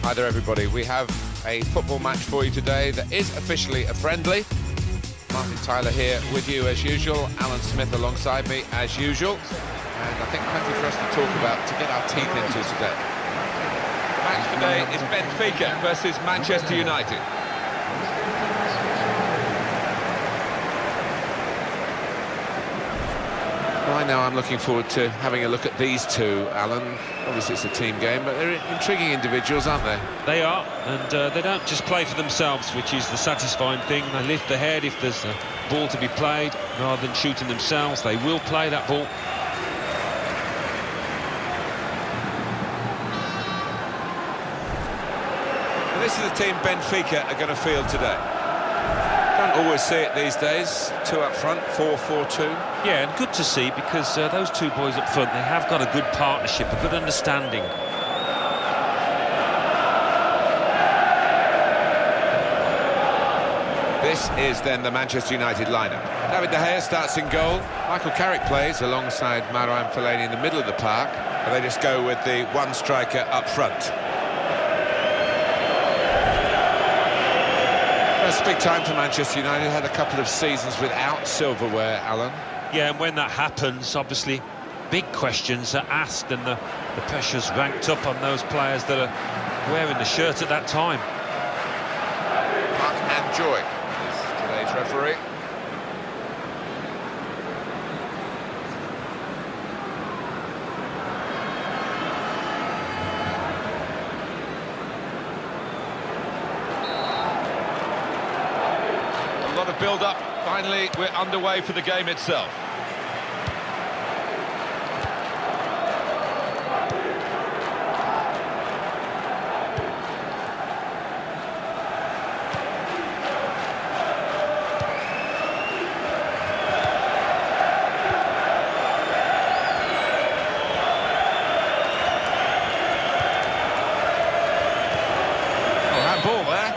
Hi there everybody, we have a football match for you today that is officially a friendly. Martin Tyler here with you as usual, Alan Smith alongside me as usual, and I think plenty for us to talk about, to get our teeth into today. The match today is Benfica versus Manchester United. Right now I'm looking forward to having a look at these two, Alan. Obviously it's a team game, but they're intriguing individuals, aren't they? They are, and they don't just play for themselves, which is the satisfying thing. They lift the head if there's a ball to be played, rather than shooting themselves. They will play that ball. And this is the team Benfica are going to field today. Don't always see it these days. Two up front, 4-4-2. Yeah, and good to see, because those two boys up front, they have got a good partnership, a good understanding. This is then the Manchester United lineup. David De Gea starts in goal. Michael Carrick plays alongside Marouane Fellaini in the middle of the park. And they just go with the one striker up front. That's big time for Manchester United. Had a couple of seasons without silverware, Alan. Yeah, and when that happens, obviously, big questions are asked, and the pressure's ranked up on those players that are wearing the shirt at that time. Mark and Joy is today's referee. A lot of build-up. Finally, we're underway for the game itself. Oh, handball there.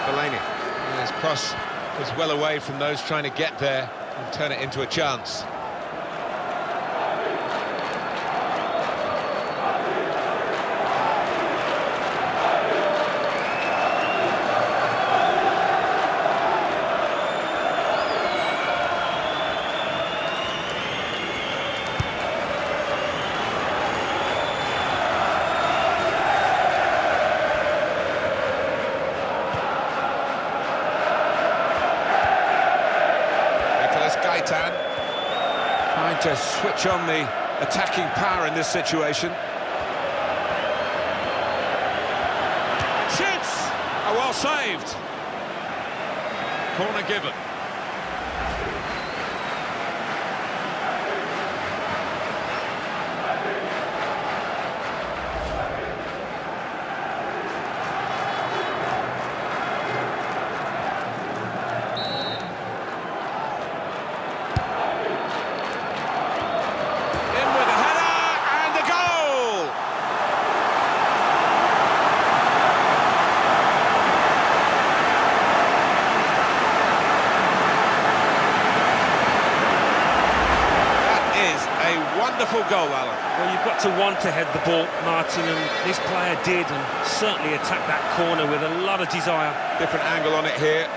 Fellaini. His cross was well away from those trying to get there and turn it into a chance. Trying to switch on the attacking power in this situation. Shoots! Oh, well saved. Corner given. Wonderful goal, Alan. Well, you've got to want to head the ball, Martin, and this player did, and certainly attacked that corner with a lot of desire. Different angle on it here.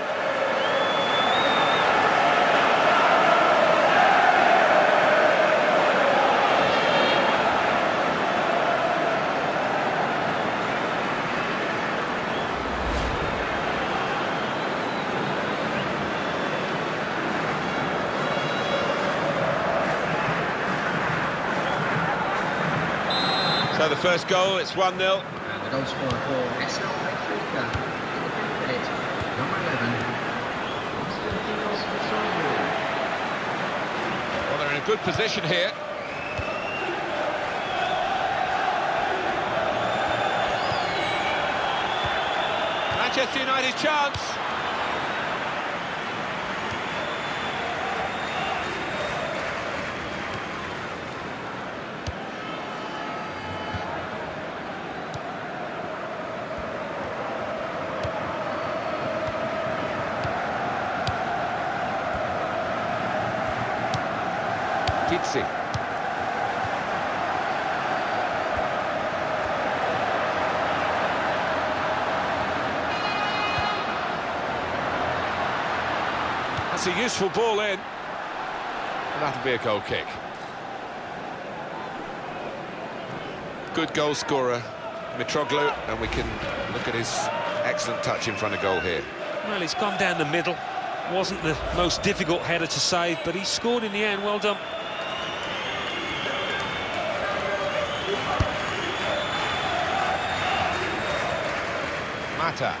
So the first goal, it's 1-0. And the goal scorer for Benfica in the minute, number 11. Well, they're in a good position here. Manchester United chance. Pizzi. That's a useful ball in. And that'll be a goal kick. Good goal scorer, Mitroglou, and we can look at his excellent touch in front of goal here. Well, he's gone down the middle. Wasn't the most difficult header to save, but he scored in the end. Well done. Mata.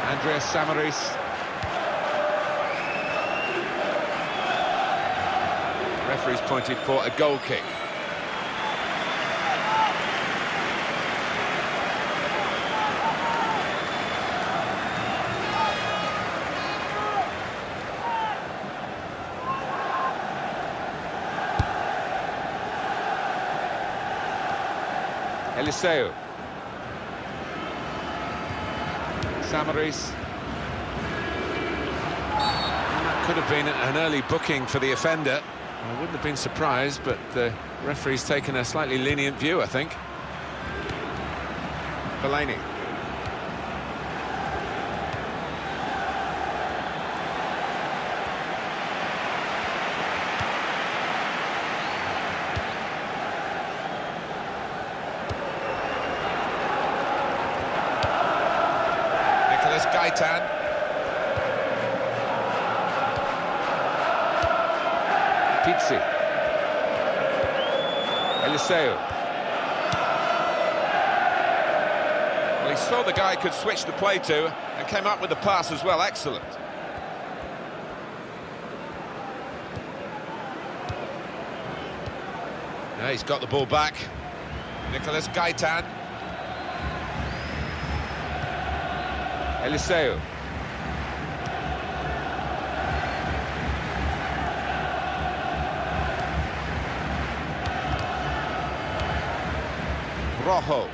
Andreas Samaris. Referee's pointed for a goal kick. Eliseu. Samaris. That could have been an early booking for the offender. I wouldn't have been surprised, but the referee's taken a slightly lenient view, I think. Fellaini. Gaitan. Pizzi. Eliseu. Well, he saw the guy could switch the play to and came up with the pass as well. Excellent. Now he's got the ball back. Nicolas Gaitan. Eliseu. Rojo.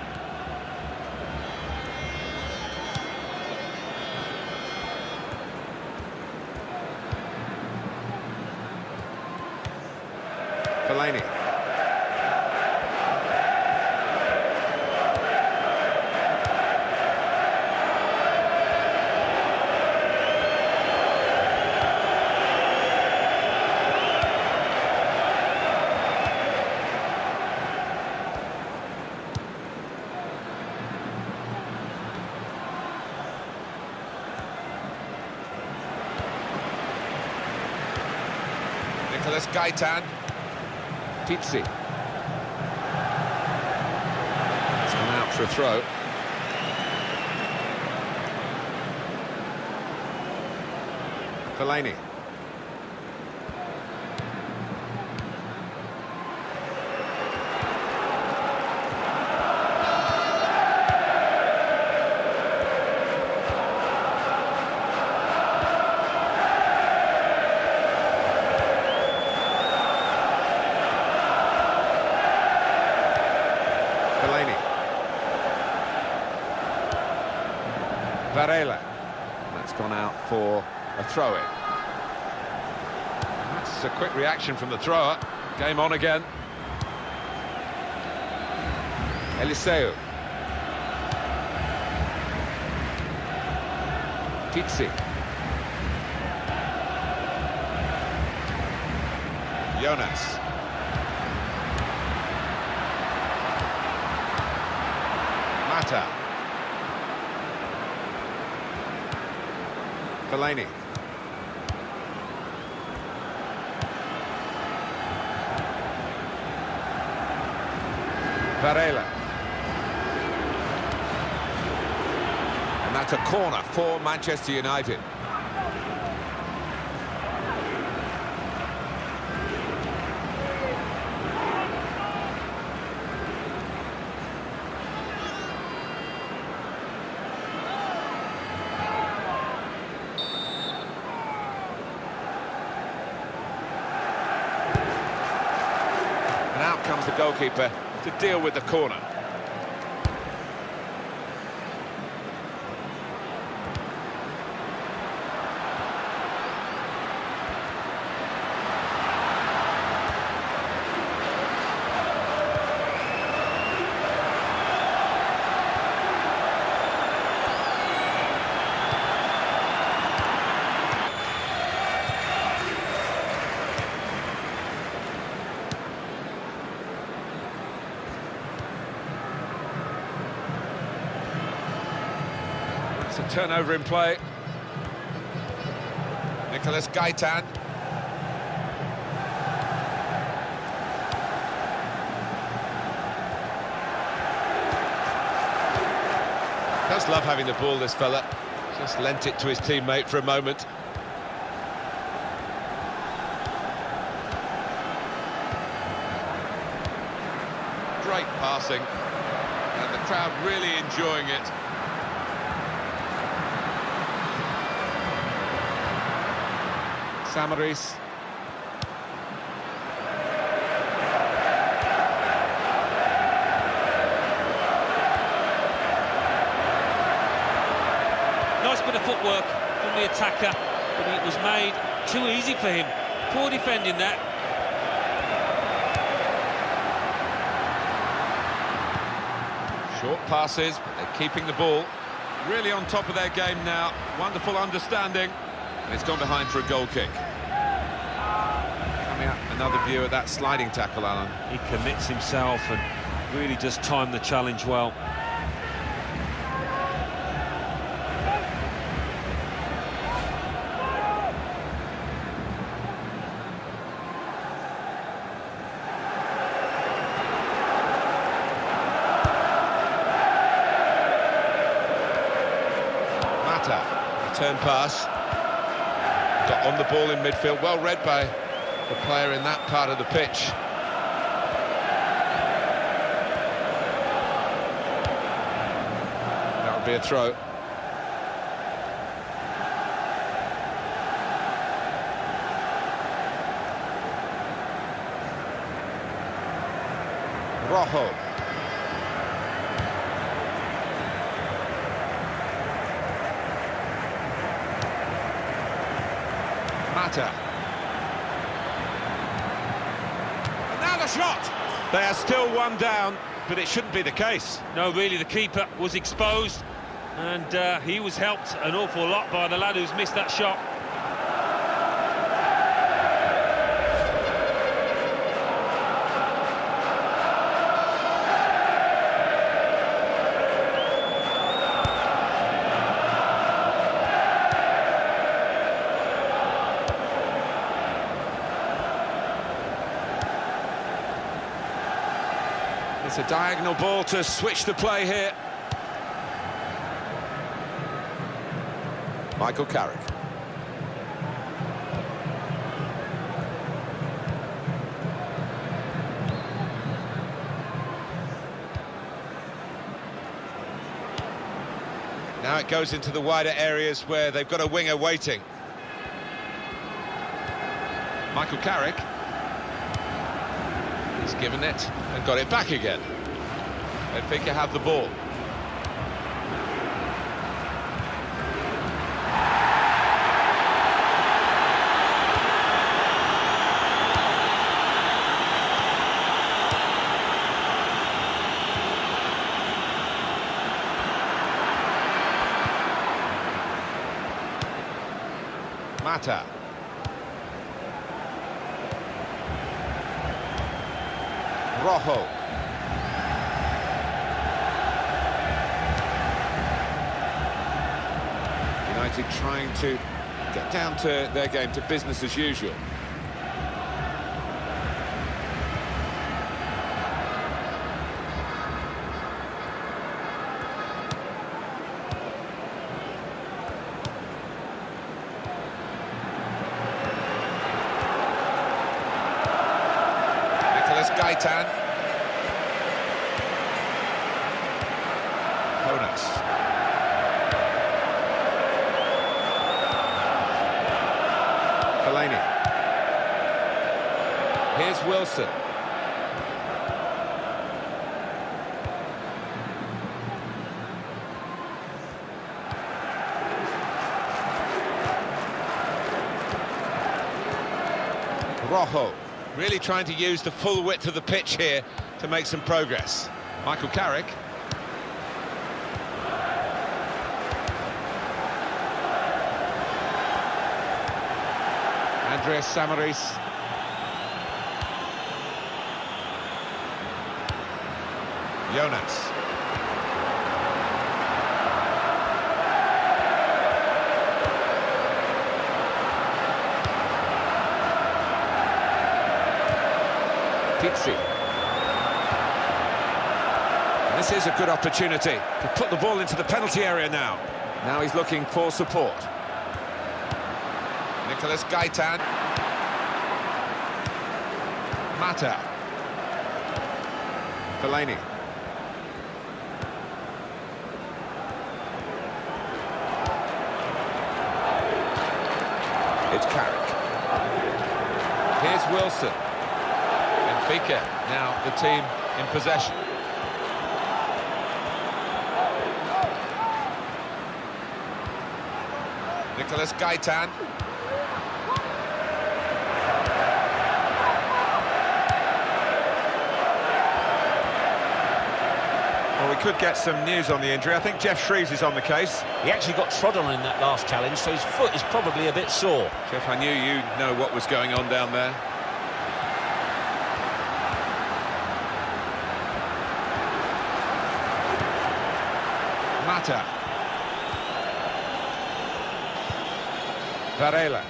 Fellaini. Nicolas Gaitan. Pizzi. It's gone out for a throw. Fellaini. Varela. That's gone out for a throw-in. That's a quick reaction from the thrower. Game on again. Eliseu. Pizzi. Jonas. Mata. Fellaini. Varela. And that's a corner for Manchester United. And out comes the goalkeeper to deal with the corner. It's a turnover in play. Nicolas Gaitan. Does love having the ball, this fella. Just lent it to his teammate for a moment. Great passing. And the crowd really enjoying it. Samaris. Nice bit of footwork from the attacker, but it was made too easy for him. Poor defending that. Short passes, but they're keeping the ball. Really on top of their game now. Wonderful understanding. And it's gone behind for a goal kick. Coming up, another view of that sliding tackle, Alan. He commits himself and really does time the challenge well. Mata, return pass. Got on the ball in midfield, well read by the player in that part of the pitch. That would be a throw. Rojo. Mata. And now the shot! They are still one down, but it shouldn't be the case. No, really, the keeper was exposed, and he was helped an awful lot by the lad who's missed that shot. It's a diagonal ball to switch the play here. Michael Carrick. Now it goes into the wider areas where they've got a winger waiting. Michael Carrick. He's given it and got it back again. Benfica have the ball. Mata. Rojo. United trying to get down to their game, to business as usual. Gaitan. Jonas. Fellaini. Here's Wilson. Rojo. Really trying to use the full width of the pitch here to make some progress. Michael Carrick. Andreas Samaris. Jonas. And this is a good opportunity to put the ball into the penalty area now. Now he's looking for support. Nicolas Gaitan. Mata. Fellaini. It's Carrick. Here's Wilson. Benfica now the team in possession. Nicolas Gaitan. Well, we could get some news on the injury. I think Jeff Shreves is on the case. He actually got trod on in that last challenge, so his foot is probably a bit sore. Jeff, I knew you'd know what was going on down there. Mata. Varela.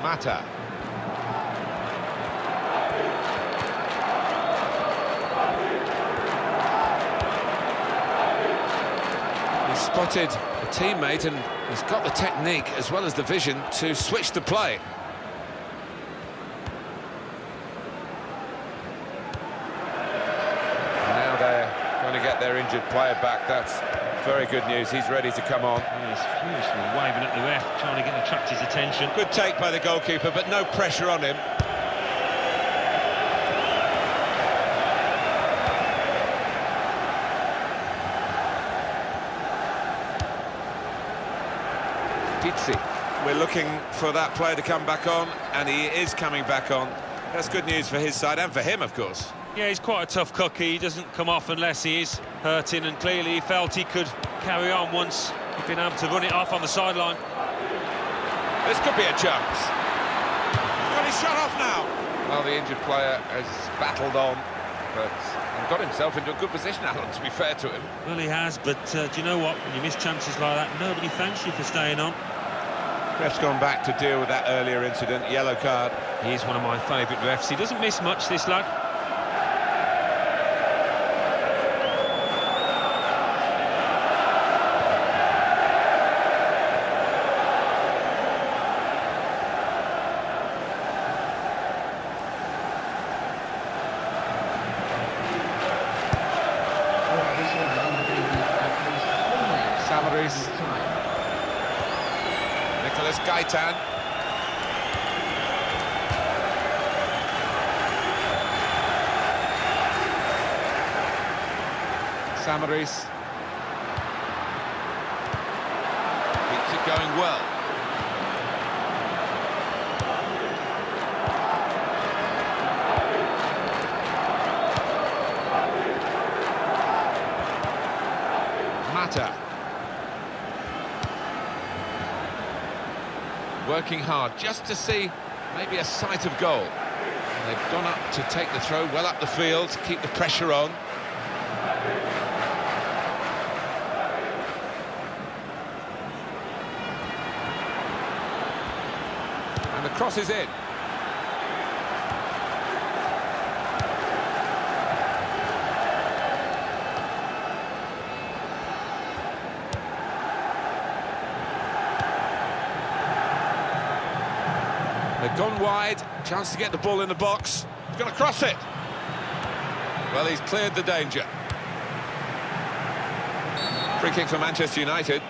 Mata. He's spotted a teammate and he's got the technique as well as the vision to switch the play. To get their injured player back. That's very good news. He's ready to come on. He's furiously waving at the ref, trying to attract his attention. Good take by the goalkeeper, but no pressure on him. Pizzi. We're looking for that player to come back on, and he is coming back on. That's good news for his side and for him, of course. Yeah, he's quite a tough cookie. He doesn't come off unless he is hurting, and clearly he felt he could carry on once he'd been able to run it off on the sideline. This could be a chance. He's got his shot off now. Well, the injured player has battled on, but got himself into a good position, Alan, to be fair to him. Well, he has, but do you know what? When you miss chances like that, nobody thanks you for staying on. Ref's gone back to deal with that earlier incident, yellow card. He's one of my favourite refs. He doesn't miss much, this lad. Nicolas Gaitan. Samaris. Keeps it going well. Mata. Working hard just to see maybe a sight of goal. They've gone up to take the throw well up the field, to keep the pressure on. And the cross is in. They've gone wide, chance to get the ball in the box. He's going to cross it. Well, he's cleared the danger. Free kick for Manchester United.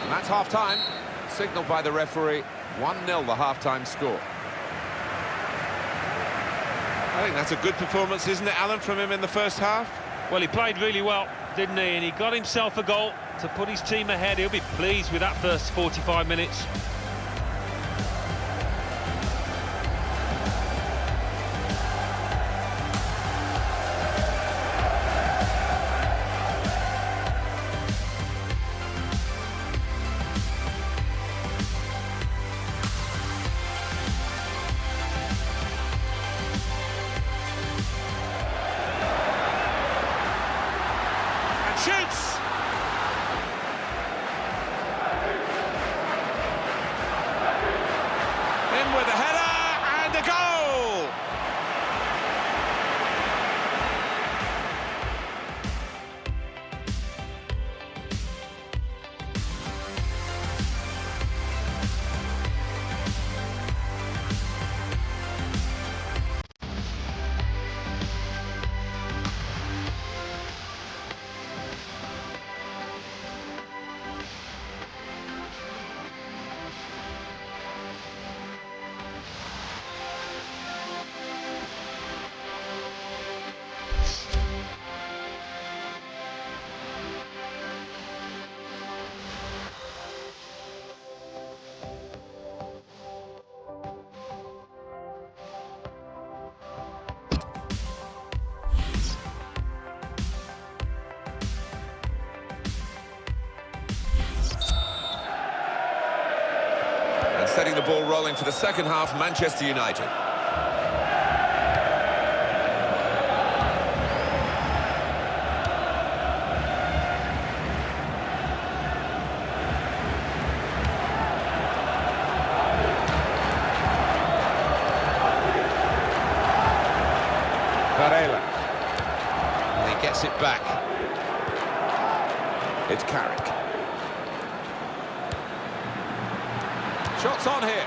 And that's half-time, signalled by the referee, 1-0 the half-time score. I think that's a good performance, isn't it, Alan, from him in the first half? Well, he played really well, didn't he? And he got himself a goal to put his team ahead. He'll be pleased with that first 45 minutes. Shoots! In with a header and a goal! Setting the ball rolling for the second half, Manchester United. Varela. And he gets it back. It's Carrick. Shots on here,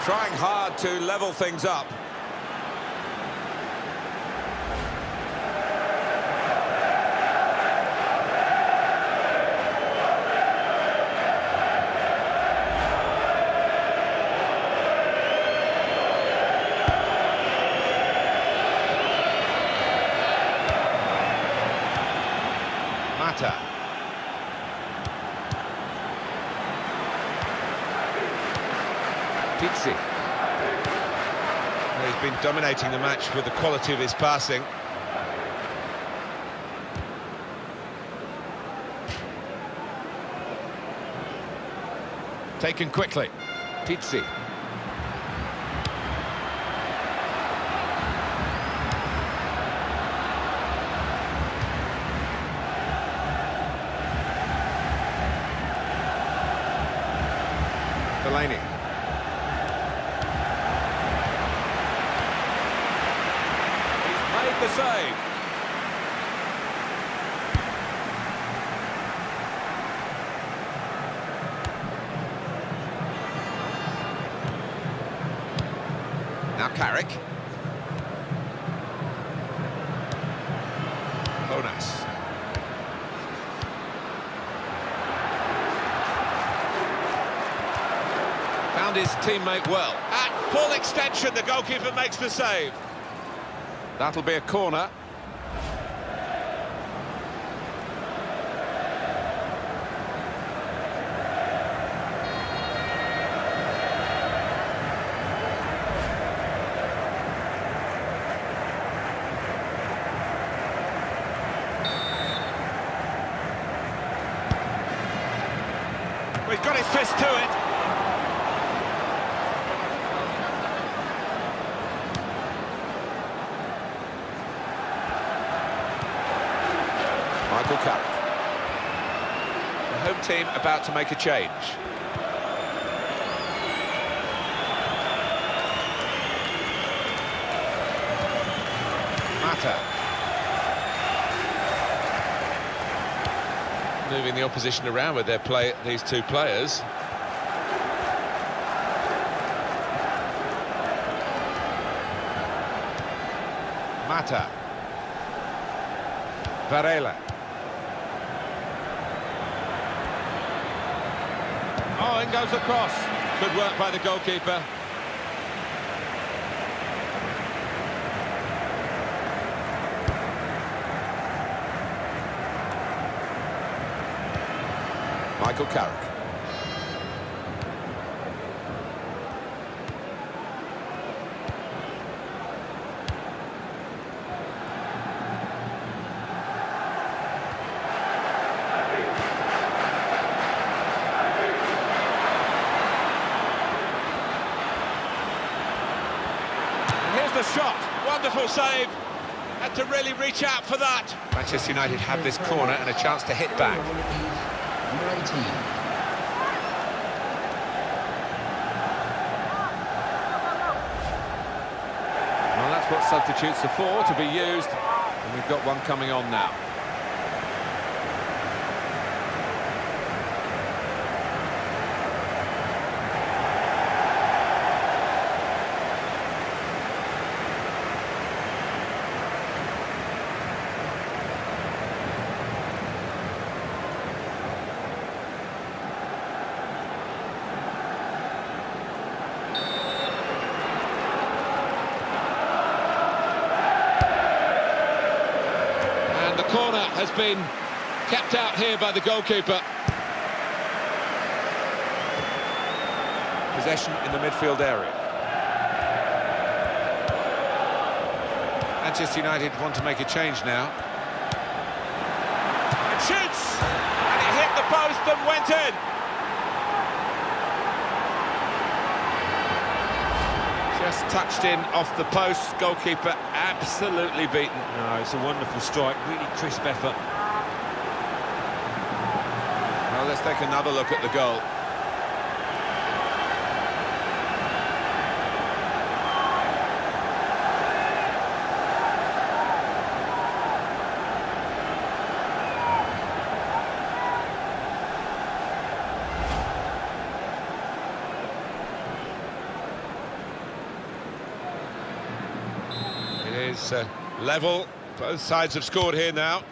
trying hard to level things up. Mata. Pizzi. Well, he's been dominating the match with the quality of his passing. Taken quickly. Pizzi. Fellaini. The save. Now Carrick. Jonas. Found his teammate well. At full extension, the goalkeeper makes the save. That'll be a corner. Well, he's got his fist to it. Michael Carrick. The home team about to make a change. Mata. Moving the opposition around with these two players. Mata. Varela. Oh, in goes the cross. Good work by the goalkeeper. Michael Carrick. Here's the shot. Wonderful save. Had to really reach out for that. Manchester United have this corner and a chance to hit back. Number 18. Well, that's what substitutes are for, to be used. And we've got one coming on now. Corner has been kept out here by the goalkeeper. Possession in the midfield area. Manchester United want to make a change now. And shoots! And it hit the post and went in. Just touched in off the post. Goalkeeper absolutely beaten. No, it's a wonderful strike, really crisp effort. Well, let's take another look at the goal. It is level. Both sides have scored here now.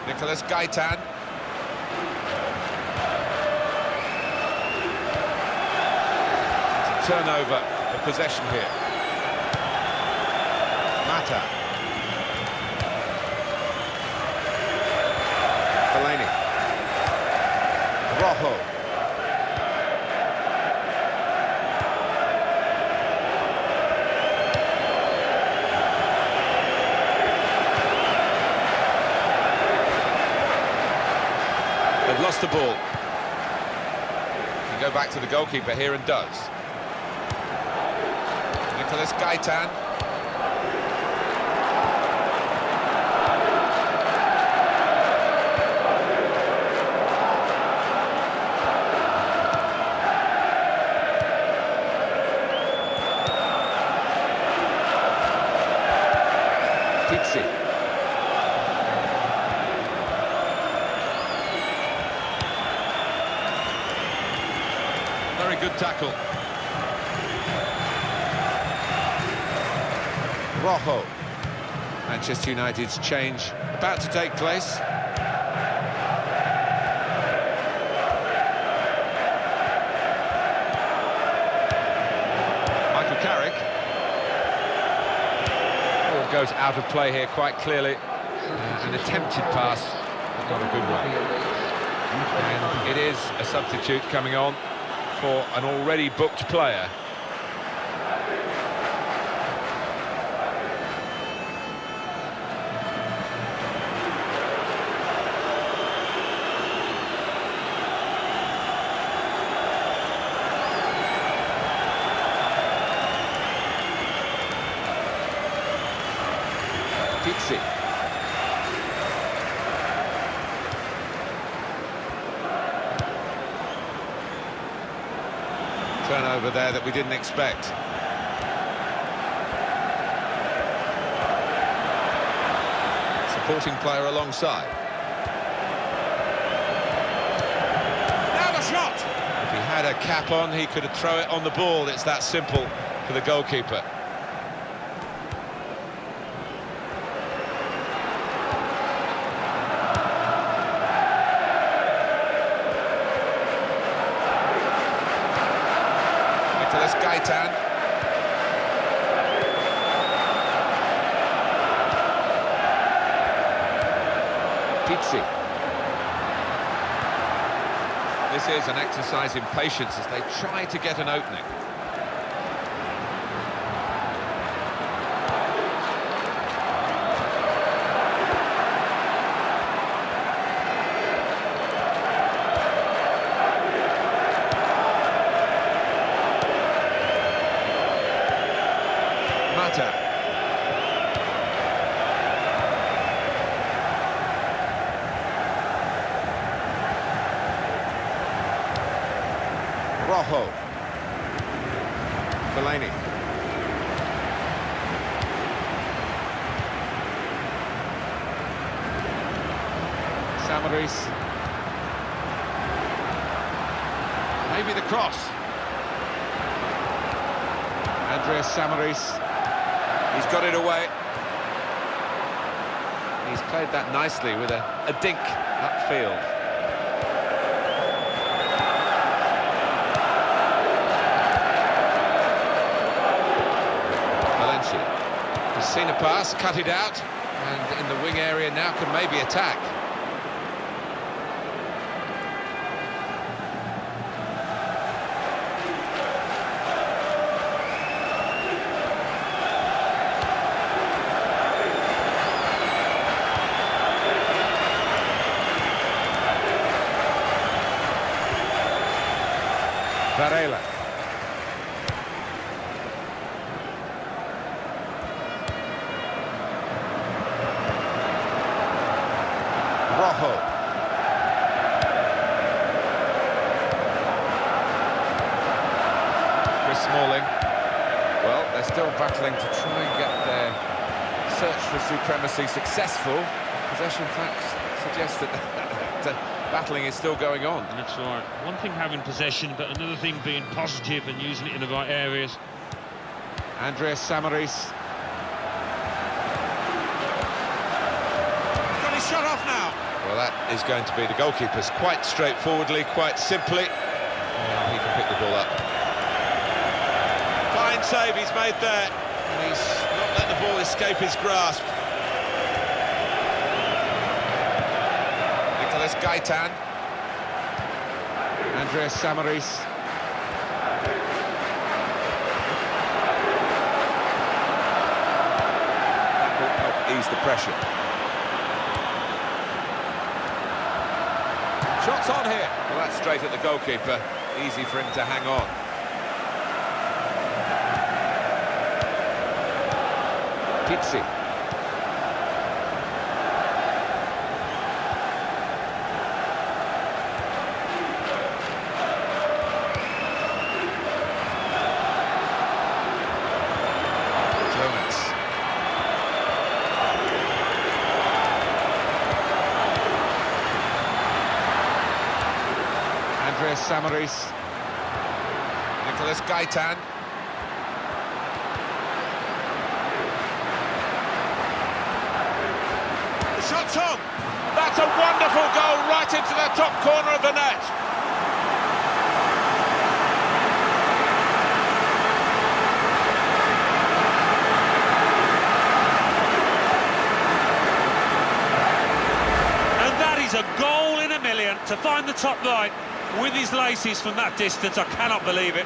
Nicolas Gaitan. It's a turnover of possession here. Mata. Fellaini. Rojo. They've lost the ball. Can go back to the goalkeeper here and does. Nicolas Gaitan. tackle. Rojo. Manchester United's change about to take place. Michael Carrick. Ball goes out of play here quite clearly. An attempted pass, but not a good one. And it is a substitute coming on for an already booked player. Pizzi. Turnover there that we didn't expect. Supporting player alongside. Now the shot! If he had a cap on, he could throw it on the ball. It's that simple for the goalkeeper. Gaitan. Pizzi. This is an exercise in patience as they try to get an opening. Rojo. Fellaini. Samaris. Maybe the cross. Andreas Samaris. He's got it away. He's played that nicely with a dink upfield. He's seen a pass, cut it out, and in the wing area now can maybe attack. Varela. Rojo. Chris Smalling. Well, they're still battling to try and get their search for supremacy successful. Possession facts suggest that battling is still going on. That's right. One thing having possession, but another thing being positive and using it in the right areas. Andreas Samaris. He's got his shot off now. Well, that is going to be the goalkeeper's quite straightforwardly, quite simply. He can pick the ball up. Fine save he's made there. And he's not let the ball escape his grasp. Nicolas Gaitan. Andreas Samaris. That will help ease the pressure. Shots on here. Well, that's straight at the goalkeeper. Easy for him to hang on. Pizzi. Donetsk. Andreas Samaris. Nicolas Gaitan. The shot's on! That's a wonderful goal right into the top corner of the net. A goal in a million to find the top line with his laces from that distance. I cannot believe it.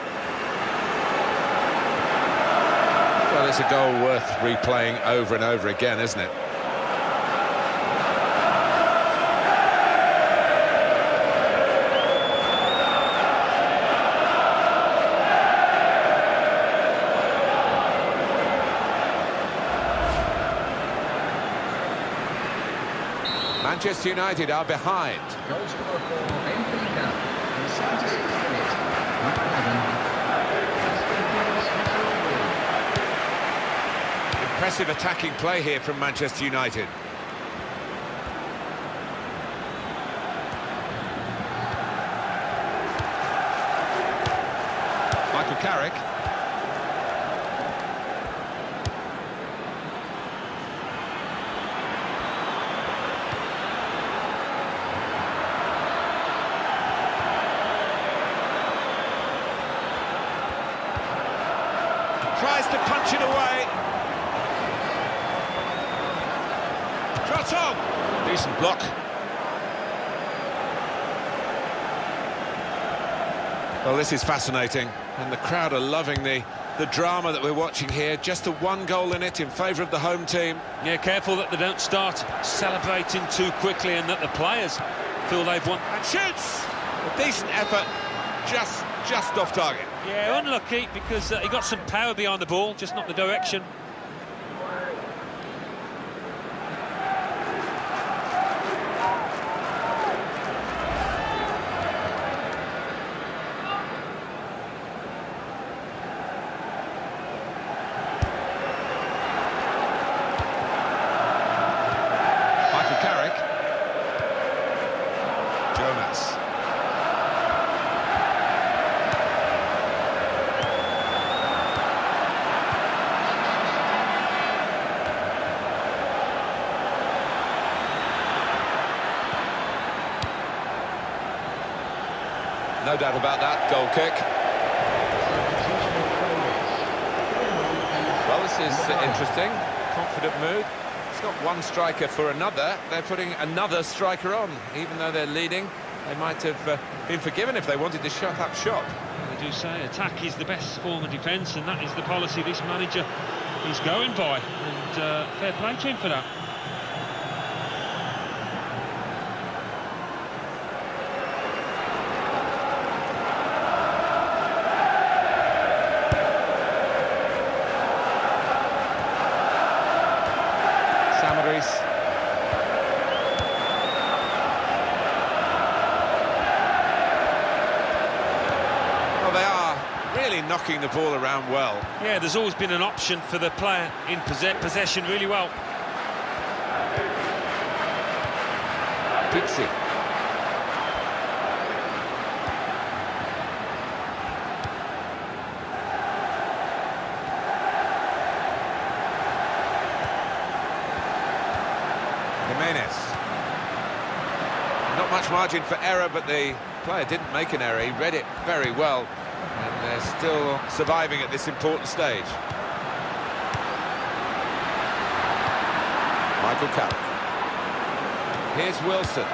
Well, it's a goal worth replaying over and over again, isn't it? Manchester United are behind. Goal scorer for Benfica in the 76th minute. Number 11. Impressive attacking play here from Manchester United. Michael Carrick. Tries to punch it away. Shot on! Decent block. Well, this is fascinating, and the crowd are loving the drama that we're watching here. Just the one goal in it in favour of the home team. Yeah, careful that they don't start celebrating too quickly and that the players feel they've won. And shoots! A decent effort, just off target. Yeah, unlucky because he got some power behind the ball, just not the direction. Michael Carrick. Jonas. No doubt about that, goal kick. Well, this is interesting. Confident mood. It's not one striker for another. They're putting another striker on. Even though they're leading, they might have been forgiven if they wanted to shut up shop. They do say attack is the best form of defence, and that is the policy this manager is going by. And fair play to him for that. Well, they are really knocking the ball around well. Yeah, there's always been an option for the player in possession really well. Pizzi. Not much margin for error, but the player didn't make an error. He read it very well, and they're still surviving at this important stage. Michael Carrick. Here's Wilson.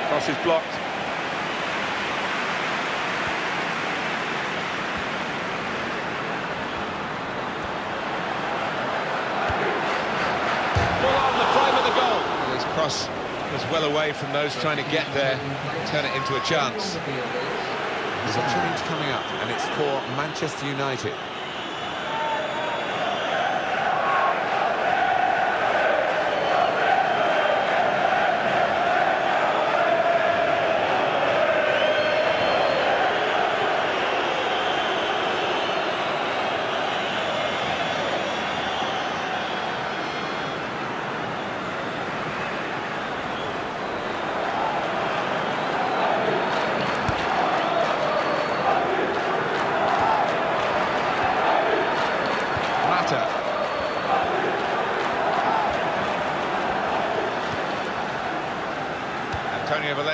Cross is blocked. Full on the frame of the goal. Well, his cross was well away from those trying to get there, turn it into a chance. There's a change coming up, and it's for Manchester United.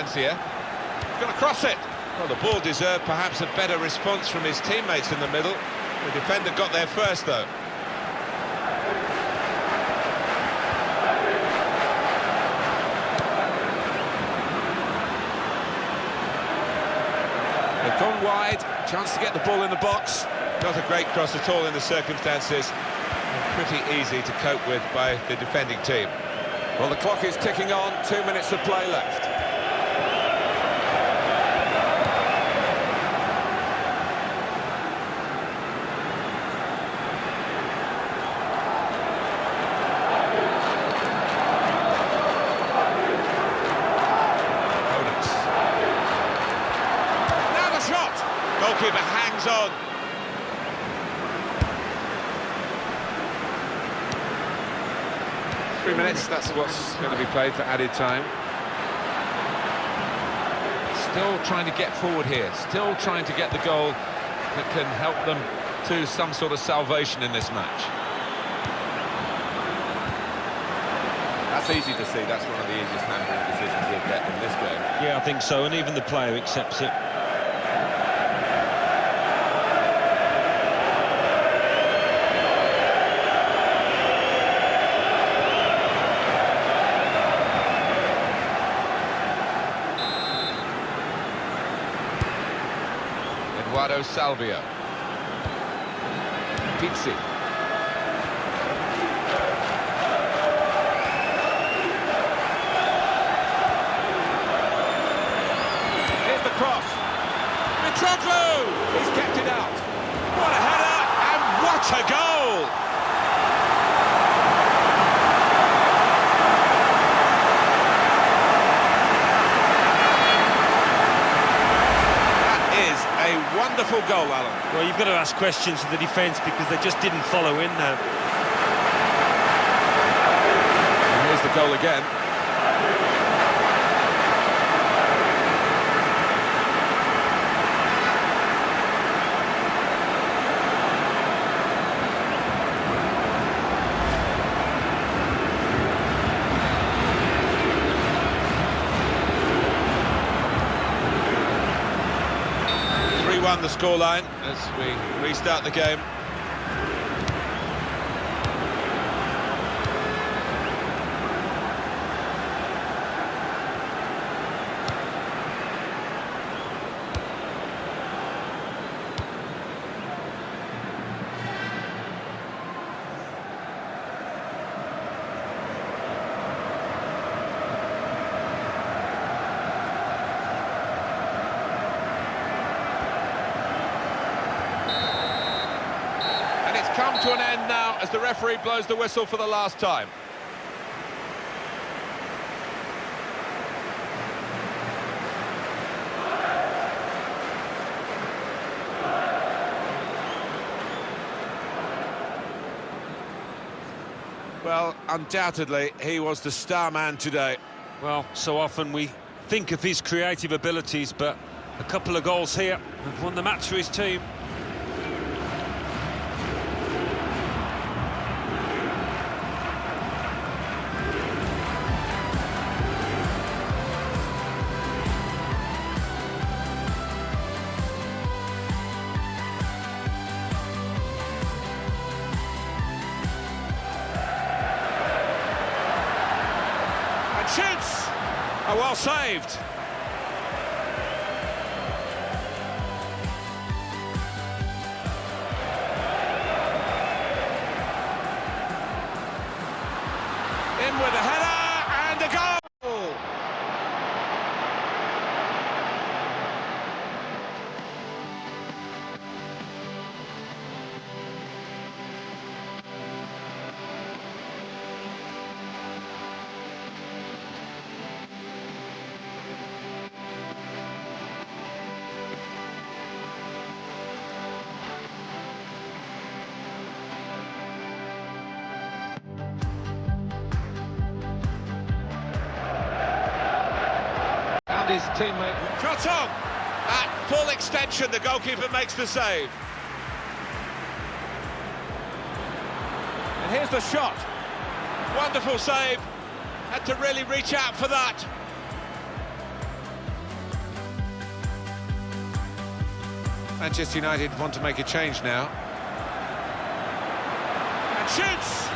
Valencia. Going to cross it. Well, the ball deserved perhaps a better response from his teammates in the middle. The defender got there first, though. They've gone wide, chance to get the ball in the box. Not a great cross at all in the circumstances. And pretty easy to cope with by the defending team. Well, the clock is ticking on, 2 minutes of play left. Goalkeeper hangs on. Three minutes, that's what's going to be played for added time. Still trying to get forward here, still trying to get the goal that can help them to some sort of salvation in this match. That's easy to see, that's one of the easiest handling decisions he'll get in this game. Yeah, I think so, and even the player accepts it. Salvio. Pizzi. Here's the cross. Mitroglou! He's kept it out. What a header and what a goal! Wonderful goal, Alan. Well, you've got to ask questions of the defence because they just didn't follow in there. And here's the goal again. 3-1 the scoreline as we restart the game. Come to an end now as the referee blows the whistle for the last time. Well, undoubtedly, he was the star man today. Well, so often we think of his creative abilities, but a couple of goals here have won the match for his team. Shoots! Oh, well saved. In with a header and a goal! His teammate. Shot on! At full extension, the goalkeeper makes the save. And here's the shot. Wonderful save. Had to really reach out for that. Manchester United want to make a change now. And shoots!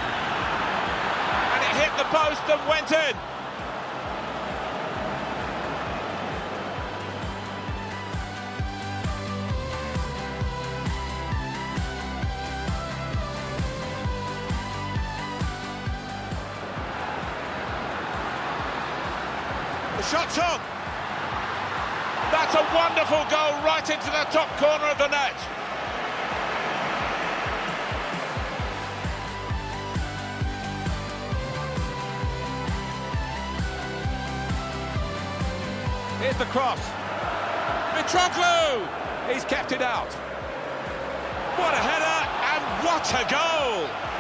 And it hit the post and went in. The shot's on. That's a wonderful goal right into the top corner of the net. Here's the cross. Mitroglou! He's kept it out. What a header and what a goal!